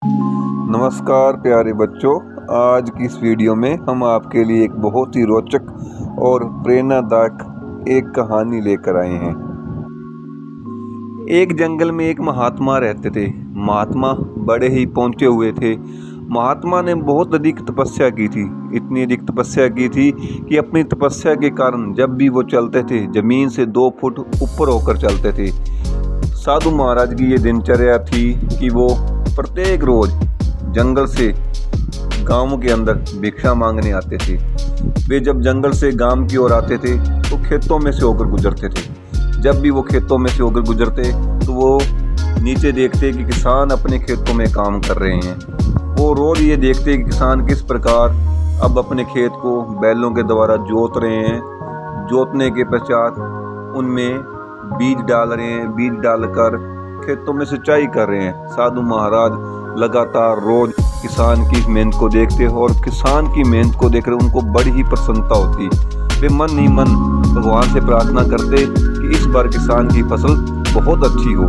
नमस्कार प्यारे बच्चों, आज की इस वीडियो में हम आपके लिए एक बहुत ही रोचक और प्रेरणादायक एक कहानी लेकर आए हैं। एक जंगल में एक महात्मा रहते थे। महात्मा बड़े ही पहुँचे हुए थे। महात्मा ने बहुत अधिक तपस्या की थी। इतनी अधिक तपस्या की थी कि अपनी तपस्या के कारण जब भी वो चलते थे ज़मीन से 2 फुट ऊपर होकर चलते थे। साधु महाराज की ये दिनचर्या थी कि वो प्रत्येक रोज जंगल से गांव के अंदर भिक्षा मांगने आते थे। वे जब जंगल से गांव की ओर आते थे तो खेतों में से होकर गुजरते थे। जब भी वो खेतों में से होकर गुजरते तो वो नीचे देखते कि किसान अपने खेतों में काम कर रहे हैं। वो रोज ये देखते कि किसान किस प्रकार अब अपने खेत को बैलों के द्वारा जोत रहे हैं। जोतने के पश्चात उनमें बीज डाल रहे हैं। बीज डालकर खेतों में सिंचाई कर रहे हैं। साधु महाराज लगातार रोज किसान की मेहनत को देखते और किसान की मेहनत को देखकर उनको बड़ी ही प्रसन्नता होती। वे मन ही मन भगवान से प्रार्थना करते कि इस बार किसान की फसल बहुत अच्छी हो।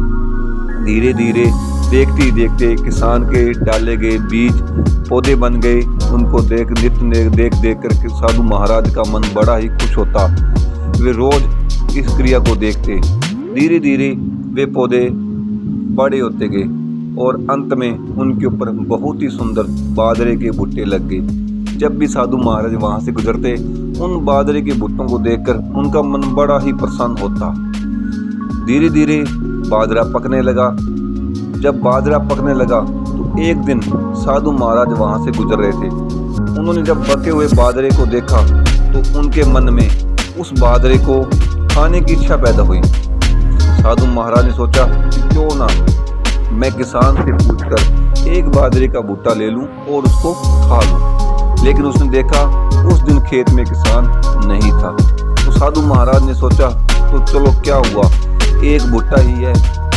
धीरे धीरे देखते ही देखते किसान के डाले गए बीज पौधे बन गए। उनको देख कर साधु महाराज का मन बड़ा ही खुश होता। वे रोज इस क्रिया को देखते। धीरे धीरे वे पौधे बड़े होते गए और अंत में उनके ऊपर बहुत ही सुंदर बाजरे के भुट्टे लग गए। जब भी साधु महाराज वहां से गुजरते उन बाजरे के भुट्टों को देखकर उनका मन बड़ा ही प्रसन्न होता। धीरे धीरे बाजरा पकने लगा। जब बाजरा पकने लगा तो एक दिन साधु महाराज वहां से गुजर रहे थे। उन्होंने जब पके हुए बाजरे को देखा तो उनके मन में उस बाजरे को खाने की इच्छा पैदा हुई। साधु महाराज ने सोचा कि क्यों ना मैं किसान से पूछकर एक बाजरे का भुट्टा ले लूं और उसको खा लूं। लेकिन उसने देखा उस दिन खेत में किसान नहीं था। तो साधु महाराज ने सोचा तो चलो क्या हुआ, एक भुट्टा ही है,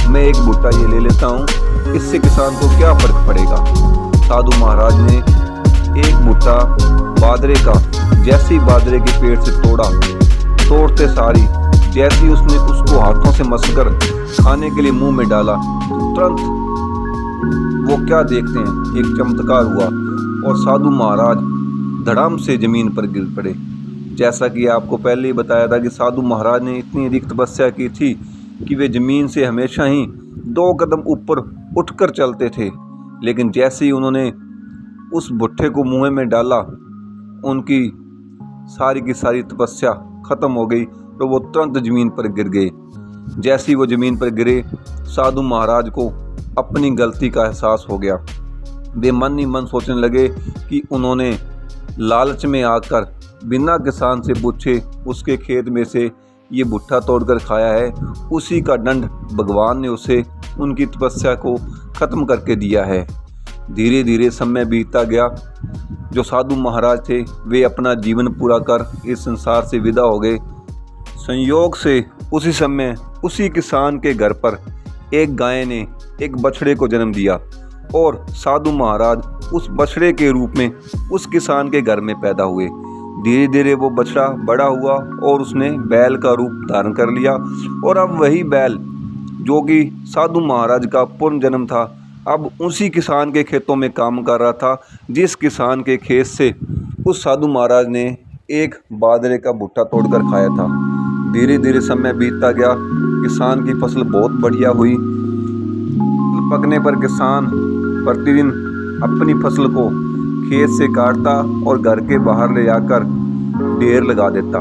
मैं एक भुट्टा ये ले लेता हूँ, इससे किसान को क्या फर्क पड़ेगा। साधु महाराज ने एक भुट्टा बाजरे का जैसे ही बाजरे के पेड़ से तोड़ते सारी जैसे ही उसने उसको हाथों से मसलकर खाने के लिए मुंह में डाला तो तुरंत वो क्या देखते हैं, एक चमत्कार हुआ और साधु महाराज धड़ाम से जमीन पर गिर पड़े। जैसा कि आपको पहले ही बताया था कि साधु महाराज ने इतनी अधिक तपस्या की थी कि वे जमीन से हमेशा ही 2 कदम ऊपर उठकर चलते थे। लेकिन जैसे ही उन्होंने उस भुट्टे को मुंह में डाला उनकी सारी की सारी तपस्या खत्म हो गई तो वो तुरंत जमीन पर गिर गए। जैसे ही वो जमीन पर गिरे साधु महाराज को अपनी गलती का एहसास हो गया। वे मन ही मन सोचने लगे कि उन्होंने लालच में आकर बिना किसान से पूछे उसके खेत में से ये भुट्टा तोड़कर खाया है। उसी का दंड भगवान ने उसे उनकी तपस्या को ख़त्म करके दिया है। धीरे धीरे समय बीतता गया। जो साधु महाराज थे वे अपना जीवन पूरा कर इस संसार से विदा हो गए। संयोग से उसी समय उसी किसान के घर पर एक गाय ने एक बछड़े को जन्म दिया और साधु महाराज उस बछड़े के रूप में उस किसान के घर में पैदा हुए। धीरे धीरे वो बछड़ा बड़ा हुआ और उसने बैल का रूप धारण कर लिया और अब वही बैल जो कि साधु महाराज का पूर्ण जन्म था अब उसी किसान के खेतों में काम कर रहा था जिस किसान के खेत से उस साधु महाराज ने एक बाजरे का भुट्टा तोड़कर खाया था। धीरे धीरे समय बीतता गया। किसान की फसल बहुत बढ़िया हुई। पकने पर किसान प्रतिदिन अपनी फसल को खेत से काटता और घर के बाहर ले जाकर ढेर लगा देता।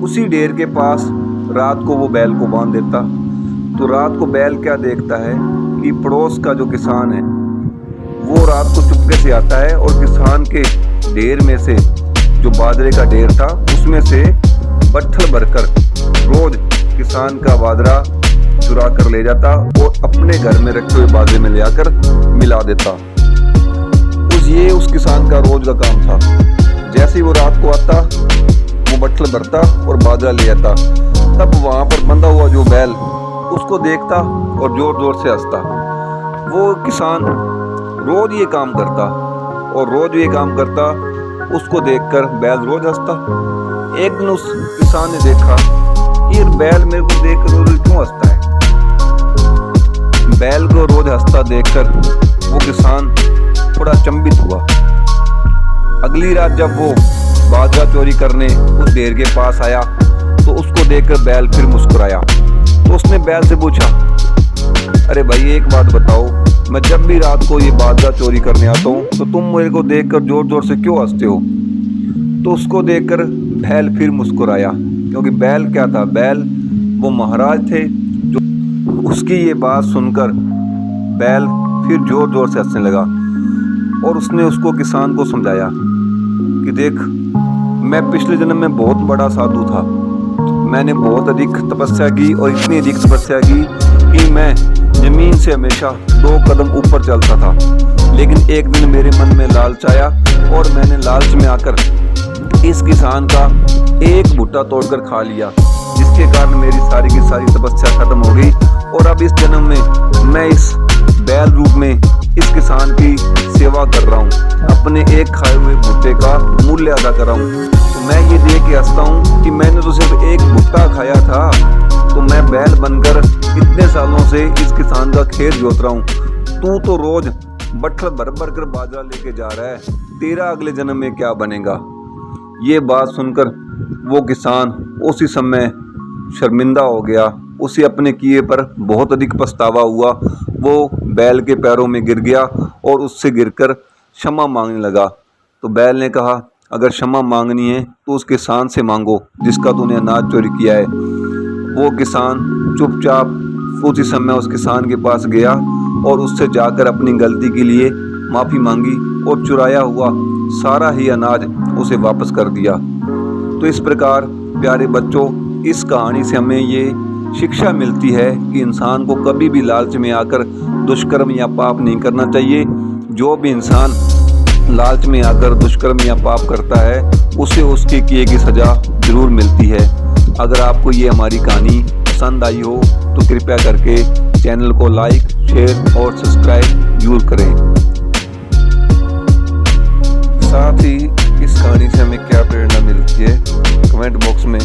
उसी ढेर के पास रात को वो बैल को बांध देता। तो रात को बैल क्या देखता है कि पड़ोस का जो किसान है वो रात को चुपके से आता है और किसान के ढेर में से जो बाजरे का ढेर था उसमें से बट्ठल भरकर रोज किसान का बाजरा चुरा कर ले जाता और अपने घर में रखे हुए बाजरे में ले आकर मिला देता। उस किसान का रोज का काम था। जैसे ही वो रात को आता वो बट्ठल भरता और बाजरा ले आता। तब वहां पर बंधा हुआ जो बैल उसको देखता और जोर जोर से हंसता। वो किसान रोज ये काम करता और रोज ये काम करता। उसको देखकर बैल रोज हंसता। एक दिन उस किसान ने देखा ये बैल मेरे को देखकर रोज क्यों हंसता है। बैल को रोज हंसता देखकर वो बड़ा अचंभित हुआ। अगली रात जब वो बाजरा चोरी करने उस ढेर के पास आया तो उसको देखकर बैल फिर मुस्कुराया। तो उसने बैल से पूछा, अरे भाई एक बात बताओ, मैं जब भी रात को ये बाजरा चोरी करने आता हूँ तो तुम मेरे को देखकर जोर जोर से क्यों हंसते हो? तो उसको देखकर बैल फिर मुस्कुराया, क्योंकि बैल क्या था, बैल वो महाराज थे। जो उसकी ये बात सुनकर बैल फिर जोर जोर से हंसने लगा और उसने उसको किसान को समझाया कि देख, मैं पिछले जन्म में बहुत बड़ा साधु था। मैंने बहुत अधिक तपस्या की और इतनी अधिक तपस्या की कि मैं जमीन से हमेशा 2 कदम ऊपर चलता था। लेकिन एक दिन मेरे मन में लालच आया और मैंने लालच में आकर इस किसान का एक भुट्टा तोड़कर खा लिया, जिसके कारण मेरी सारी की सारी तपस्या खत्म हो गई। और अब इस जन्म में मैं इस बैल रूप में इस किसान की सेवा कर रहा हूँ, अपने एक खाए हुए भुट्टे का मूल्य अदा कर रहा हूँ। तो मैं ये देख के हंसता हूँ कि मैंने तो सिर्फ एक भुट्टा खाया था, तो मैं बैल बनकर इतने सालों से इस किसान का खेत जोत रहा हूँ। तू तो रोज बट्ठल भर भर कर बाजरा लेके जा रहा है, तेरा अगले जन्म में क्या बनेगा? ये बात सुनकर वो किसान उसी समय शर्मिंदा हो गया। उसे अपने किए पर बहुत अधिक पछतावा हुआ। वो बैल के पैरों में गिर गया और उससे गिरकर क्षमा मांगने लगा। तो बैल ने कहा, अगर क्षमा मांगनी है तो उस किसान से मांगो जिसका तूने अनाज चोरी किया है। वो किसान चुपचाप उसी समय उस किसान के पास गया और उससे जाकर अपनी गलती के लिए माफ़ी मांगी और चुराया हुआ सारा ही अनाज उसे वापस कर दिया। तो इस प्रकार प्यारे बच्चों, इस कहानी से हमें ये शिक्षा मिलती है कि इंसान को कभी भी लालच में आकर दुष्कर्म या पाप नहीं करना चाहिए। जो भी इंसान लालच में आकर दुष्कर्म या पाप करता है उसे उसके किए की सज़ा जरूर मिलती है। अगर आपको ये हमारी कहानी पसंद आई हो तो कृपया करके चैनल को लाइक, शेयर और सब्सक्राइब जरूर करें। साथ ही इस कहानी से हमें क्या प्रेरणा मिलती है कमेंट बॉक्स में